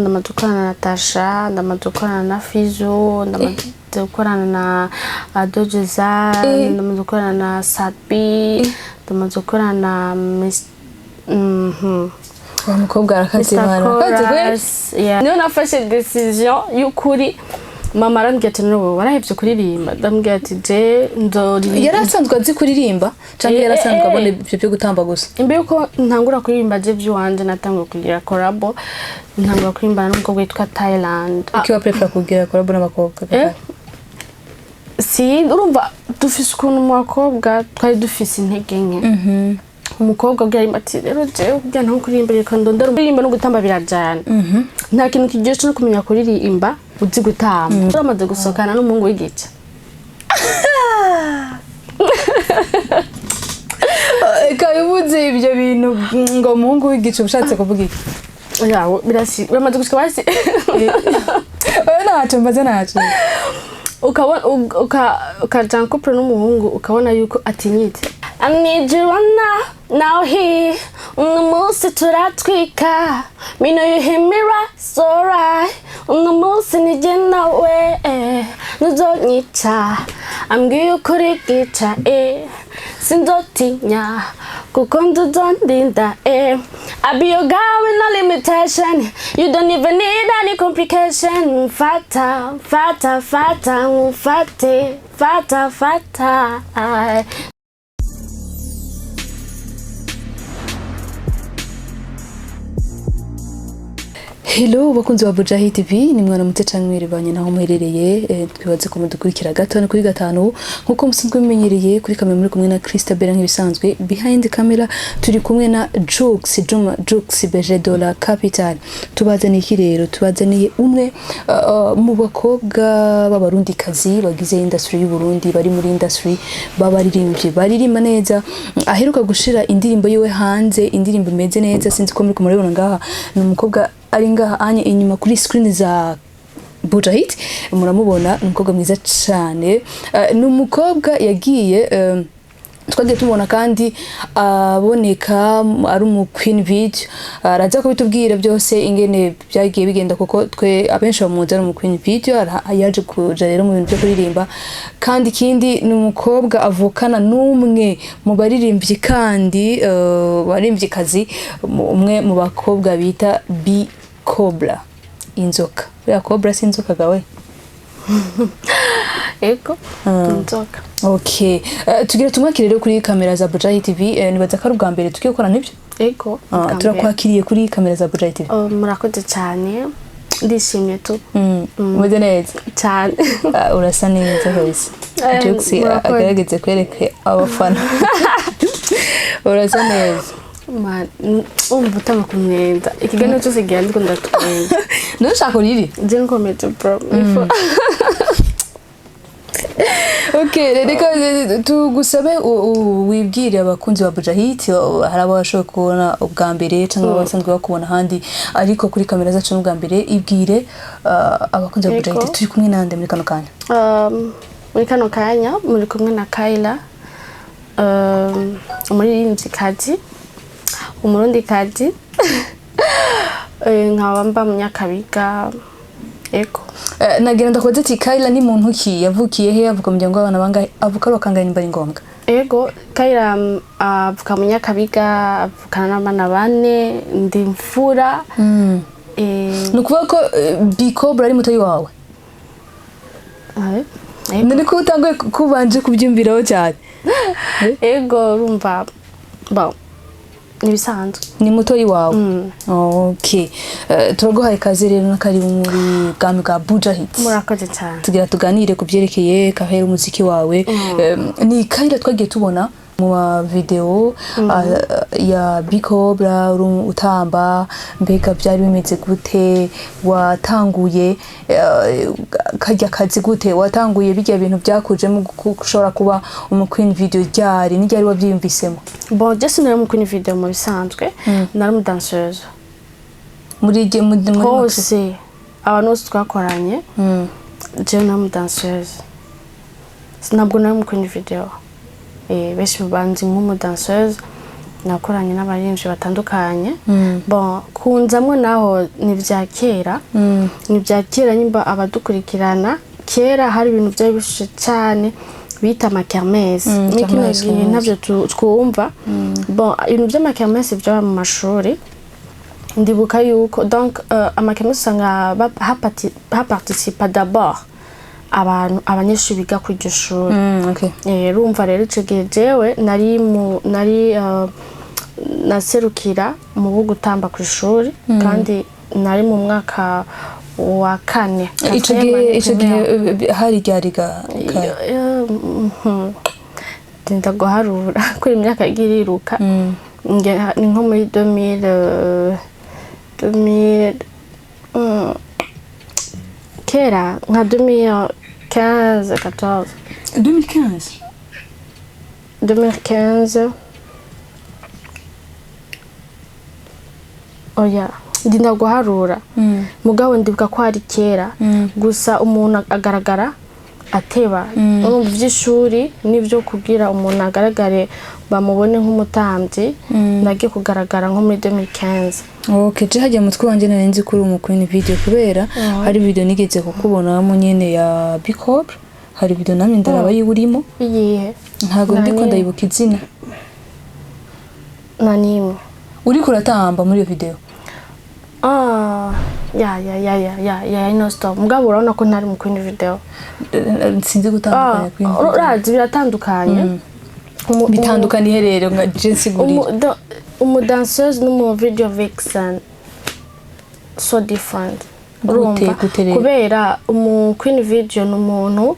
ndamaze gukorana na Tasha, ndamaze gukorana na Fizo, ndamaze gukorana na Adojeza, ndamaze gukorana na Sapi, ndamaze gukorana na umukobwa arakazimana. Niyo nafashe decision y'ukuri. Mama arambwira ati no warahevye kuririmba, ndambwira ati je ndori. Yarasanzwe azi kuririmba cyangwa yarasanzwe abone byo gutamba gusa. Imbere uko ntangura kuririmba je by'uwanje natangiye kugira collabo, ntangura kuririmba n'umukobwa witwa Thailand. Ukiwa prefer kugira collabo n'abakobwa? Si urumva dufise ukuntu mu bakobwa twari dufise intege nke. Umukobwa ubwira ati rero je ubwira nta kuririmba kandi ndondera no gutamba birajana. Nta kintu kigesho no kumenya kuririmba uzi gutamba. Uramaze gusokana n'umuhungu w'igice. Kabibuze ibyo bintu ngo umuhungu w'igice ushatse kuvuga iki? Yawo birasi uramaze gushika basi. Nacho mbaze nacho. Ukabona ukajan couple n'umuhungu ukabona yuko atinyitse. I need you now here. Umunsi turatwika. Me know you hear me right, so right. Umunsi nije nawe. Nuzonyica. Ambwiye ukuri gica sindotinya kuko ndudondinda I be your girl with no limitation. You don't even need any complication. Fata, fata, fata, fate, fata, fata. Hello bakunzi wa Bujahid TV, ni mwana mutecanye mwiribanye naho muherereye. Twibaze ko mudukurikira gatano kuri gatanu nkuko musanzwe bimenyereye. Kuri kamera muri kumwe na Christabel nk'ibisanzwe, behind camera turi kumwe na Jux Beje Dollar Capital. Tubazaniye iki rero? Tubazaniye umwe mu bakobwa b'abarundi kazi bagize industry y'u Burundi, bari muri industry babaririmbye baririmba neza. Aheruka gushira indirimbo yiwe hanze, indirimbo imeze neza, sinzi ko muri kumurabona ngaha. Ni umukobwa ari ngaha anye inyuma kuri screen za Bujahid, muramubona umukobwa mwiza cyane. Ni umukobwa yagiye twagiye tubona kandi aboneka ari mu Queen video. Araza kubitubwira byose ingene byagiye bigenda kuko twe abenshi bamuzi ari mu Queen video. Yaje kuja rero mu bintu byo kuririmba kandi kindi ni umukobwa avukana n'umwe mu baririmbyi kandi baririmbyi kazi, umwe mu bakobwa bita B Cobra, inzoka. Ya Cobra si inzoka gawe? Ego inzoka. Okay, tugira tumwakire rero kuri kamera za Bujahid TV. Nibaza ko ari ubwa mbere tugiye gukora nibyo? Ego. Turakwakiriye kuri kamera za Bujahid TV. Murakoze cyane. Ndishimye tu. Meze neza cyane. Urasa neza hose. Jux agarageze kwereke abafana. Urasa neza. Umva kumwenda ikiganiro cyose gihandi ko ndatwenda. Nushaka uriri? Je nkomete bro. Okay, reka tugusabe wibwire abakunzi ba Bujahid. Hari abashobora kubona ubwa mbere cyangwa basanzwe bakubona handi, ariko kuri kamera zacu n'ubwa mbere. Ibwire abakunzi ba Bujahid turi kumwe nande muri kano kanya. Muri kano kanya muri kumwe na Kayla, umuririmbyi kazi, umurundi kazi. Nkaba mba mu Nyakabiga. Eko. Nagira ndakoze ati Kayla ni muntu ki? Yavukiye he? Avuka mu muryango w'abana bangahe? Avuka bakangana nimba ari ngombwa? Ego, Kayla avuka mu Nyakabiga, avukana n'abana bane, ndi mfura. Nukuvuga ko B Cobra ari mutoyi wawe? Nari ko utanguye kubanje kubyumviraho cyane. Ego urumva ba nibisanzwe ni mutoyi wawe. Okay, turaguhaye kazi rero nakari muri bwami bwa Bujahid. Murakoze cyane. Tugira tuganire kubyerekeye kahera umuziki wawe. Ni Kayla twagiye tubona mu video ya B Cobra utamba, mbega byari bimeze gute? Watanguye kajya kazi gute? Watanguye bijya bintu byakuje mu gushora kuba umu Queen video ryari? Ni ryari wabyiyumvisemo? Bon, just nari mu Queen video mu bisanzwe, nari mu danseuse. Muri hose abantu bose twakoranye, je nari mu danseuse. Ntabwo nari mu Queen video. Benshi banzi nk'umu danseuse nakoranye n'abarinzi batandukanye bon kunzamwe naho ni bya kera ni bya kera nyimba abadukurikirana kera hari ibintu byari bishushe cyane bita amakermesse n'ikino gihe ntabyo twumva bon ibintu by'amakermesse byaba mu mashuri ndibuka yuko donc amakermesse usanga haparticipa d'abord abantu abanyeshuri biga ku iryo shuri rumva rero icyo gihe jewe nari naserukira mu bo gutamba ku ishuri kandi nari mu mwaka wa 4 icyo gihe hari ryariga ndenda guharura kuri imyaka igiriruka ni nko muri 2000 kera nka 2015 14 2015 oya ndinda guharura mugabo ndibuka ko hari kera gusa umuntu agaragara ateba mu by'ishuri nibyo kugira umuntu agaragare bamubone nk'umutambyi nagiye kugaragara nko muri 2015 je hajya mutwe wanje narenze kuri umukwini video kubera hari video nigeze kukubonamo nyene ya Bicop hari video namwe ndaraba yiburimo iyihe ntago ndiko ndayibuka izina nanimwe uri kuratamba muri iyo video ya ino stop mugabo urabona ko ntari mu kwindi video sinzi gutandukanya kwindi urazi biratandukanye bitandukanye rero nka Jensi guri umudanseuse n'umu video vixen so different urumva kubera queen video n'umuntu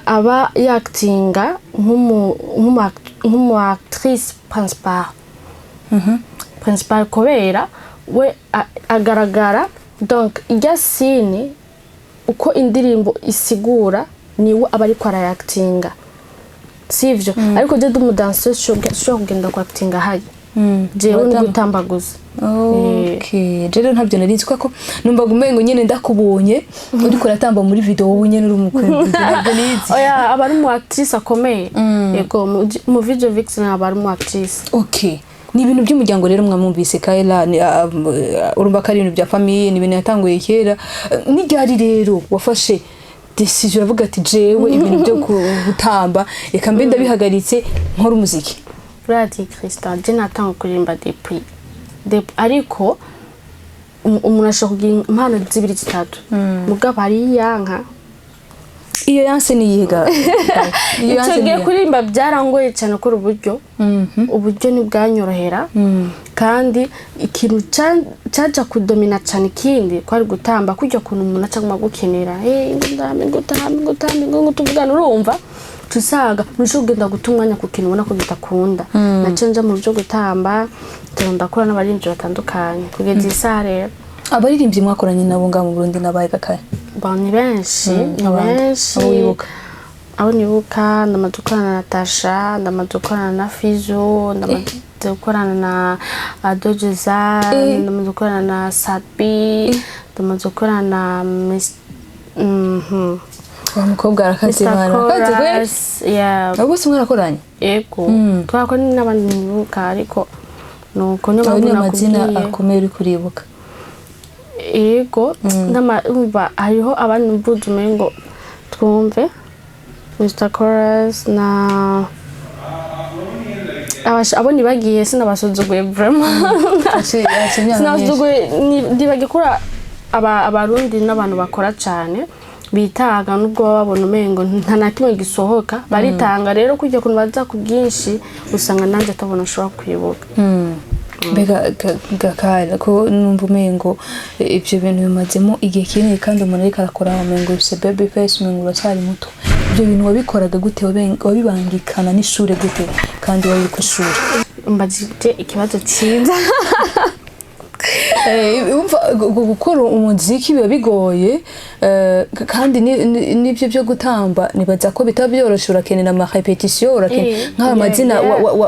aba yaktinga nk'umu actrice principal kubera we agaragara donc ijya scene uko indirimbo isigura niwe aba ariko arayactinga sivyo ariko je dumudanseuse sho kugenda ku actinga hayi jewe ni gutambaguza rero ntabyo narizi ko numva gumengo nyene ndakubonye uri kuratamba muri video wowe nyene uri umukwezi ntabyo nizi oya abari mu actrice akomeye yego mu video vixen abari mu actrice ni ibintu by'umuryango rero mwamumvise Kayla urumva ko ari ibintu bya famille ni ibintu yatanguye kera n'iryari rero wafashe decision uravuga ati jewe ibintu byo gutamba reka mbe ndabihagaritse nkora umuziki Brady Christian je natanga kurimba depuis ariko umuntu ashaka kugira impano zibiri zitatu mugabo ari yanka iyo yanse ni yiga iyo yanse kurimba byarangoye cyane kuri uburyo ni bwanyorohera kandi ikintu cyaja kudomina cyane kindi kwari gutamba kujya kuntu umuntu acaguma gukenera ngo tuvugana urumva tusaga nishugenda gutumwanya ku kintu ubona ko gitakunda nacenja mu byo gutamba ndakora n'abarinzi batandukanye kugeza isaha rero abaririmbyi mwakoranye nabo ngaho mu Burundi nabaye gakaye ni benshi abo nibuka ndamadukorana na Natasha ndamadukorana na Fizo ndamadukorana na Adojeza ndamadukorana na Sapi ndamadukorana na wa mukobwa arakaze bana abo se mwarakoranye yego twakora n'abandi nibuka ariko nuko amazina akomeye uri kuribuka yego n'amaba hariho abandi mvudume ngo twumve Mr. Chorus na abo nibagiye sinabasuzuguye vraiment sinasuzuguye ndibagikora abarundi n'abantu bakora cyane bitaga nubwo babona umengo nta nakimwe gisohoka baritanga rero kujya kuntu baza ku bwinshi usanga nanjye atabona ashobora kwibuka mbega gakara ko numva umengo ibyo bintu bimazemo igihe kinini kandi umuntu ariko arakora umengo ufise baby face umengo uracyari muto ibyo bintu wabikoraga gute wabibangikana n'ishure gute kandi wari ku ishuri mbajije ikibazo cyiza gukora umuziki biba bigoye kandi n'ibyo byo gutamba nibaza ko bitaba byoroshye urakenera ama repetition urakenera nk'aba mazina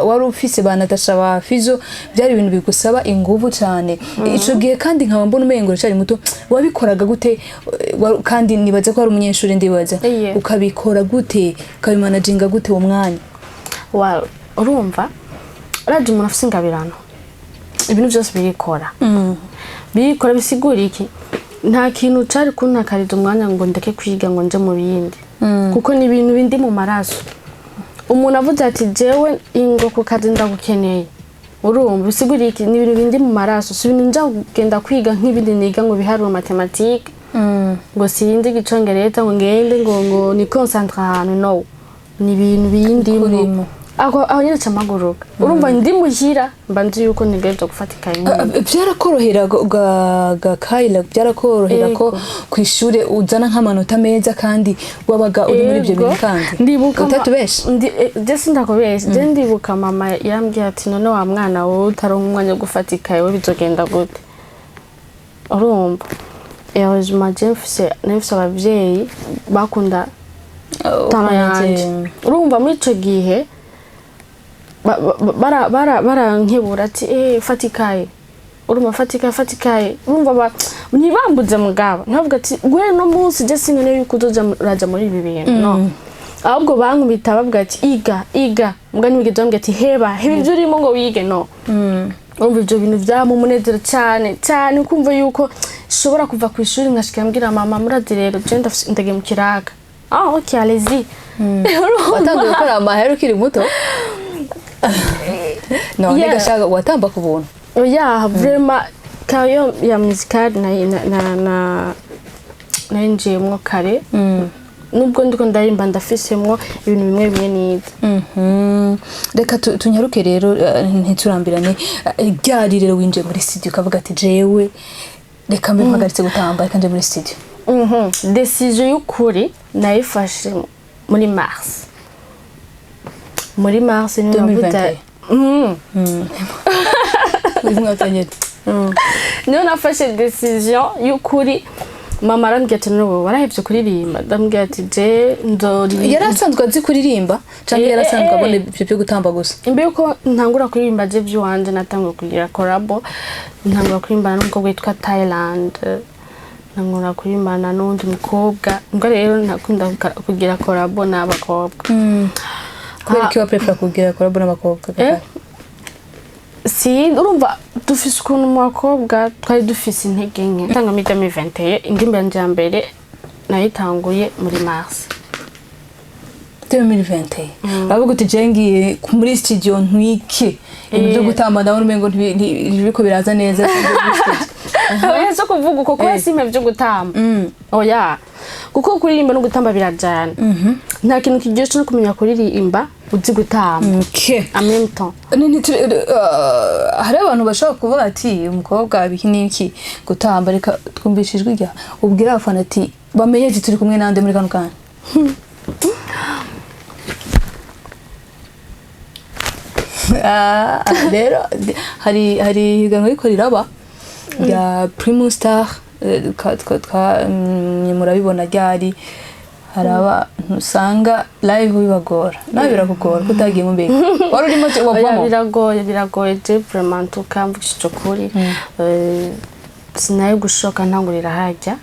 wari ufise ba Natasha ba Fizo byari ibintu bigusaba inguvu cyane ico gihe kandi nkaba mbona umengo cyari muto wabikoraga gute kandi nibaza ko ari umunyeshuri ndibaza ukabikora gute ukabimanaginga gute uwo mwanya urumva uraje umuntu afise ingabirano ibintu byose birikora bisigura iki nta kintu cari kuntakariza umwanya ngo ndeke kwiga ngo nje mu bindi kuko ni ibintu bindi mu maraso umuntu avuze ati jewe ingo ku kazi ndagukeneye urumva bisigura iki ni ibintu bindi mu maraso si ibintu nja kugenda kwiga nk'ibindi niga ngo biharuro mathématique ngo sindi gicongereza ngo ngende ngo ni concentre ahantu no ni ibintu bindi aho nyine cyamaguruka urumva ndi muhira mba nzi yuko nigeje gufatika imwe byarakorohera Kayla byarakorohera ko kw'ishure uzana nk'amanota meza kandi wabaga uri muri ibyo bintu kandi ndibuka utatubeshe je ndakubeshe je ndibuka mama yambwiye ati none wa mwana wowe utaronka umwanya wo gufatika we bizogenda gute urumva heureusement je nfise abavyeyi bakunda tama yanje urumva muri ico gihe barankebura ati fatikaye urumva fatikaye urumva ntibambuze mugabo ntavuga ati gwe no munsi je sinene yuko uzoja muri ibi bintu no ahubwo bankubita bavuga ati iga mbwa nibigeze bambwira ati heba ibyo urimo ngo wige no urumva ibyo bintu byamumunezero cyane kumva yuko shobora kuva ku ishuri nkashika mbwira mama murazi rero je ndage mu kiraga okay allez-y watangiye gukora amahera ukiri muto no nigashaka watamba ku buntu vraiment kayo ya musical na njemwo kare nubwo ndiko ndarimba ndafisemwo ibintu bimwe nize reka tunyaruke rero ntiturambirane ryari rero winje muri studio kavuga ati jewe reka mbe mpagaritse gutamba reka nje muri studio decision y'ukuri nayifashe muri mars ni navuga niyo nafashe decision y'ukuri mama arambwira ati n'ubu warahevye kuririmba ndambwira ati je ndori yarasanzwe azi kuririmba cyangwa yarasanzwe abona ibyo byo gutamba gusa imbere ko ntangura kuririmba je by'uwanje natangiye kugira collabo ntangura kuririmba n'ubwo witwa Thailand ntangura kuririmba n'undi mukobwa ngo rero nakunda kugira collabo n'abakobwa kubera ko prefera kugira collabo n'abakobwa si urumva dufise ukuntu mu bakobwa twari dufise intege nke tanga muri 2021 ingimbi yanje ya mbere nayitanguye muri mars 2021 bavuga uti jengiye muri studio ntwike ibintu byo gutamba ndabona umengo ntibiko biraza neza so kuvuga uko ko simpe byo gutamba oya kuko kuririmba no gutamba birajana nta kintu kiryoshe no kumenya kuririmba uzi gutamba en même temps hari abantu bashaka kuvuga ati umukobwa iki gutamba reka twumbishijwe rya ubwira abafana ati bamenye ati turi kumwe nande muri kano kana rero hari higanwa riko riraba ya Primus Star murabibona ryari haraba ntusanga live bibagora nawe birakugora kutagiye mu mbere wari urimo wavamo biragoye je vraiment tukamvukije kuri sinaye gushoka ntangurira hajya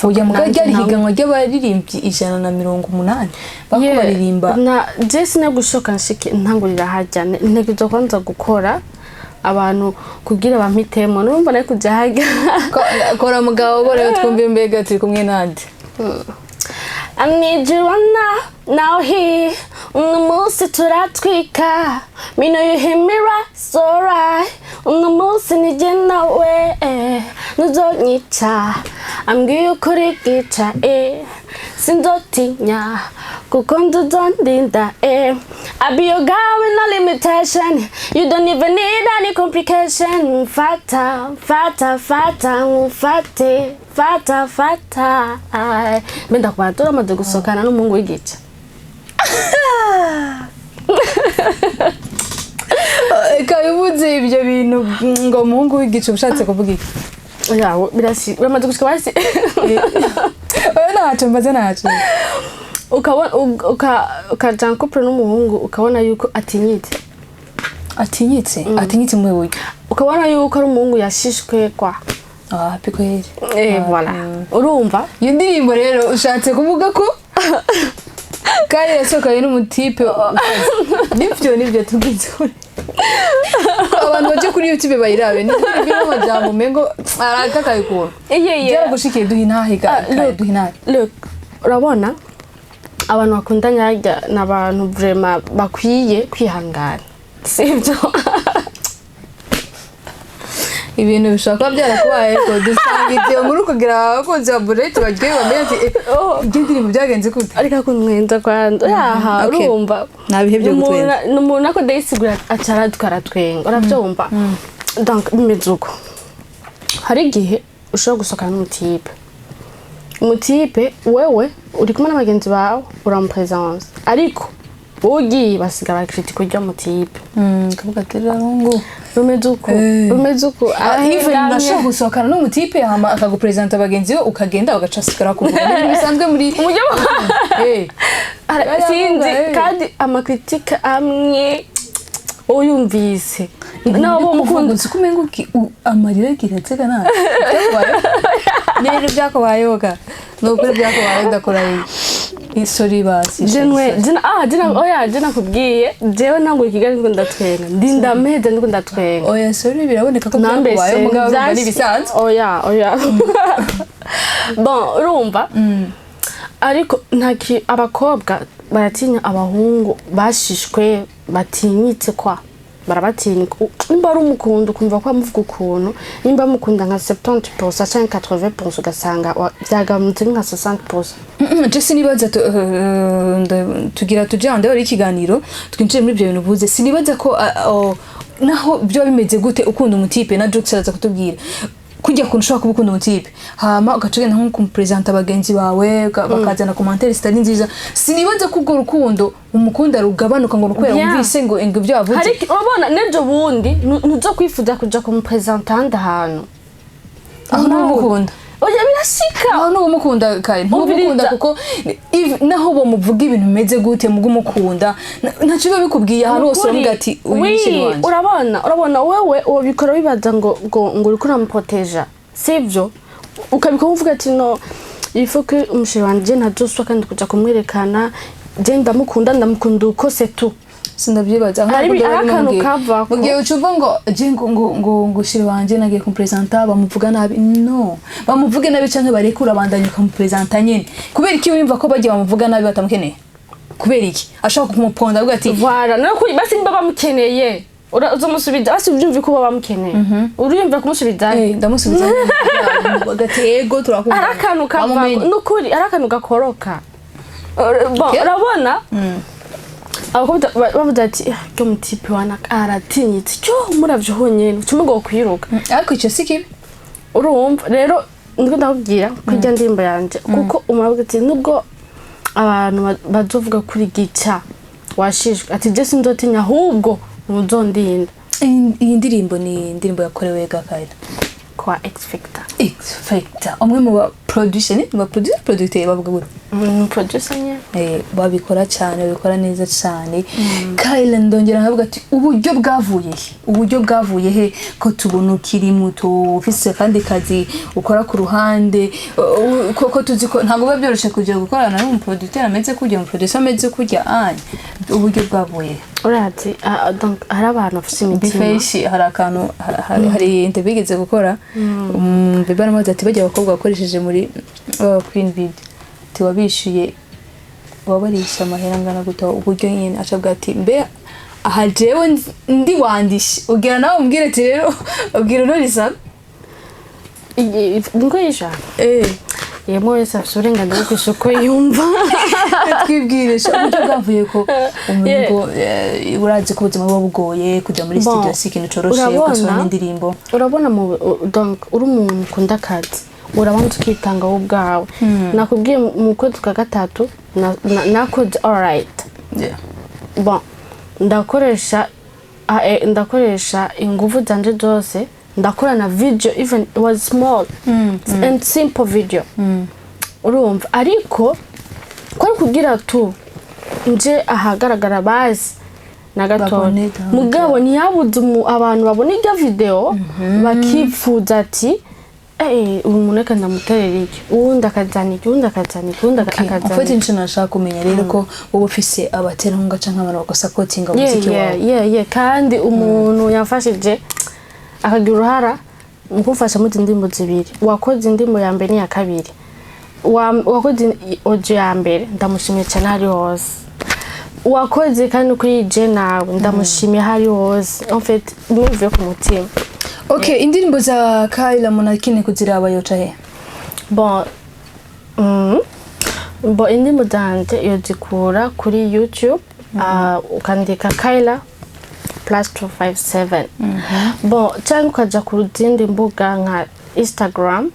ujya mu ryari higanwa ry'abaririmbyi 180 bako baririmba na je sinaye gushoka nshike ntangurira hajya ntegezo kwanza gukora abantu kugira bampitemo numva nayo kujya hajya kora mugabo gore twumve mbega turi kumwe nande I need you now here umunsi turatwika me know you hear me right so right umunsi nije nawe nuzonyica ambwiye ukuri gica sindotinya kuko nduzondinda I be your girl with no limitation you don't even need any complication fata benda kubatora amaze gusokana n'umuhungu w'igica kabivuze ibyo bintu ngo umuhungu w'igica ushatse kuvuga iki yawo biramaze gushika basi ntacyo mbaze ntacyo ukabona ukajana couple n'umuhungu ukabona yuko atinyitse mu buryo ukabona yuko ari umuhungu yashishwe kwa piko heri voilà urumva iyo ndirimbo rero ushatse kuvuga ko kandi yasokaye n'umutipe nibyo tubwize abantu baje kuri YouTube bayirabe ni ibyo majambo mengo arakakaye ko byaragushikiye duhinahiga duhinahe. Look, urabona abantu bakundanye harya n'abantu vraiment bakwiye kwihangana sibyo. Ibintu bishaka byarakubaye ko dusanga ibyo muri kugira abakunzi ba Burete bagiye bamenye ati indirimbo byagenze gute ariko kunwenza kwanda yaha urumva nabihe byo gutwenza n'umuntu ako dayisigura acaradukara twenga uravyumva. Donc bimezuko hari igihe ushobora gusokana n'umutipe wewe uri kumwe n'abagenzi bawe uramupresence ariko ugiye basigara critique ryo mutipe kavuga ati rungu rumezuko even nashaka gusokana n'umutipe hama akagupresenta abagenzi we ukagenda ugacasikara kuvuga bisanzwe muri sinzi kandi amakritika amwe uyumvise nabo mukunda kumengo amarira giretse na nero byakobayoga no kuri byakobaye ndakora isori basi jena kubwiye jewe nango ikigali ngo ndatwenga ndinda mede ngo ndatwenga oya sori biraboneka ko byakobaye mugabo ari bisanzwe oya bon urumva ariko ntaki abakobwa baratinya abahungu bashishwe batinyitse kwa barabatinya nimba ari umukunda ukumva ko amuvuga ukuntu nimba mukunda nka 70% cyangwa 80% ugasanga byagamutse nka 60%. Je sinibaza tugira tujande bari ikiganiro twinjiye muri ibyo bintu buze sinibaza ko naho byo bimeze gute ukunda umutipe na Jux araza kutubwira kujya kunshaka kubukunda umutipe hama ugacugenda nko kumpresenta abagenzi bawe bakazana commentaire zitari nziza sinibaza ko ubwo rukundo umukunda rugabanuka ngo rukwera umvise ngo ibyo avuze hari ubona nejo bundi nuzo kwifuza kuja kumpresenta handa hano aho n'umukunda oya birashika aho n'umukunda kare n'umukunda kuko naho bo muvuga ibintu bimeze gute mugo umukunda ntaco biba bikubwiye ahantu hose uravuga ati oui urabona wewe ubikora bibaza ngo uri kuramuproteja sivyo ukabikora uvuga ati no il faut que umushiri wanje ntazoswa kandi kuja kumwerekana je ndamukunda uko c'est tout sindabyibaza akantu kava mugiye ucuva ngo je ngo shiri wanje nagiye kumpresenta bamuvuga nabi no bamuvuge nabi canke barekura bandanye kumpresenta nyene kubera iki urimva ko bagiye bamuvuga nabi batamukeneye kubera iki ashaka kumuponda avuga ati voilà no kuri basi nimba bamukeneye uzomusubiza basi ubyumve ko bamukeneye uriyumva kumusubiza ndamusubiza gatego turakubona arakantu kava no kuri arakantu gakoroka urabona abakobwa bavuga ati cyo mutipe wana aratinyitse cyo muravyo honyene cyumugo kwiruka ariko icyo sikibi urumva rero ndiko ndakubwira kujya ndimba yanje kuko umuravuga ati nubwo abantu bazovuga kuri gica washishwe ati je sindotinya ahubwo muzondinda iyi ndirimbo ni indirimbo yakorewe gakaira kwa X Factor umwe mu ba producteur bavuga gute producer nye babikora cyane babikora neza cyane Kyle ndongera nkavuga ati uburyo bwavuye he ko tubona ukiri muto ufise kandi kazi ukora ku ruhande ko tuzi ko ntabwo biba byoroshye kujya gukorana n'umu producteur ameze kujya mu producer ameze kujya uburyo bwavuye urati donc hari abantu bafite imitima bifeshi hari akantu hari interview gukora bibana maze ati bajya abakobwa bakoresheje muri Queen Bid tiwabishuye wabarisha amahera ngana guta uburyo nyine acabwa ati mbe aha jewe ndi wandishe ugira nawe umbwire ati rero ubwira no risa ngo yisha yemo wese afite uburenganzira bwo kw'isoko yumva twibwirisha uburyo bwavuye ko umuntu urazi ko ubuzima buba bugoye kujya muri studio si ikintu coroshe ugasoma indirimbo urabona donc uri umuntu ukunda akazi urabanza ukitanga wowe ubwawe nakubwiye mu kwezi kwa gatatu nakoze alright bon ndakoresha ingufu zanje zose ndakora na video even it was small and simple video urumva ariko ko kugira tu nje ahagaragara bazi na gato mugabo ntiyabuze abantu babona iyo video bakifuza ati umuntu reka ndamuterera iki uwundi akazana iki uwundi akazana iki uwundi akazana ufite inshuro nashaka kumenya rero ko wowe ufise abaterankunga canke abantu bagasapotinga umuziki wawe kandi umuntu yafashije akagira uruhara mu kumfasha mu ndimbo zibiri wakoze indimbo ya mbere n'iya kabiri wakoze audio ya mbere ndamushimiye cyane hari hose wakoze kandi kuri je nawe ndamushimiye hari hose en fait nivuye ku mutima. Okay, indirimbo za Kayla munakine kuziraba yoca he? Bon indirimbo zanje yozikura kuri YouTube ukandika Kayla +257. Bon cyangwa ukaja ku zindi mbuga nka Instagram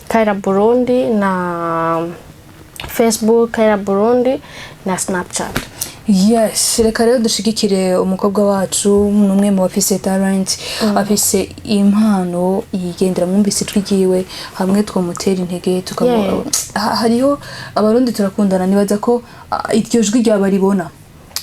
Kayla Burundi na Facebook Kayla Burundi na Snapchat. Yes, reka rero dushigikire umukobwa wacu numwe mu bafise talent afise impano yigendera mwumvise twigiwe hamwe twomutera intege tukaba hariho abarundi turakundana nibaza ko iryo jwi rya baribona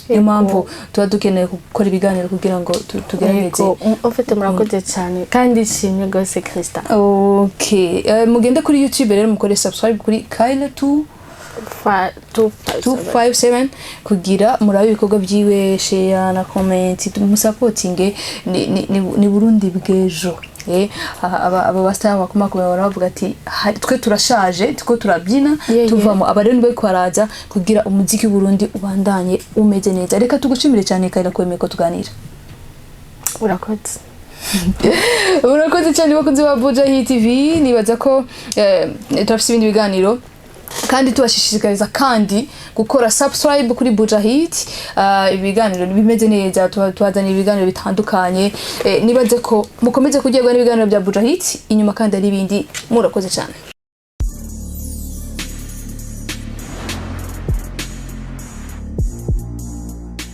impamvu tuba dukeneye gukora ibiganiro kugira ngo tugerageze ufite murakoze cyane kandi shimye gose Krista. Okay, mugende kuri YouTube rero mukore subscribe kuri Kayla 257 kugira murabe ibikorwa byiwe share na comment musapotinge ni Burundi bwejo aba basta bakomakoma baravuga ati twe turashaje tuko turabyina tuvamo aba rero nibe kwaraza kugira umuziki Burundi ubandanye umeze neza. Reka tugushimire cyane Kayla kwemeye ko tuganira. Urakoze cyane bakunze ba Buja Hit TV nibaza ko turafise ibindi biganiro kandi tubashishikariza kandi gukora subscribe kuri Buja Hit. Ibiganiro bimeze neza tuwazana ibiganiro bitandukanye nibaze ko mukomeze kugerwa n'ibiganiro bya Buja Hit inyuma kandi ari ibindi murakoze cyane.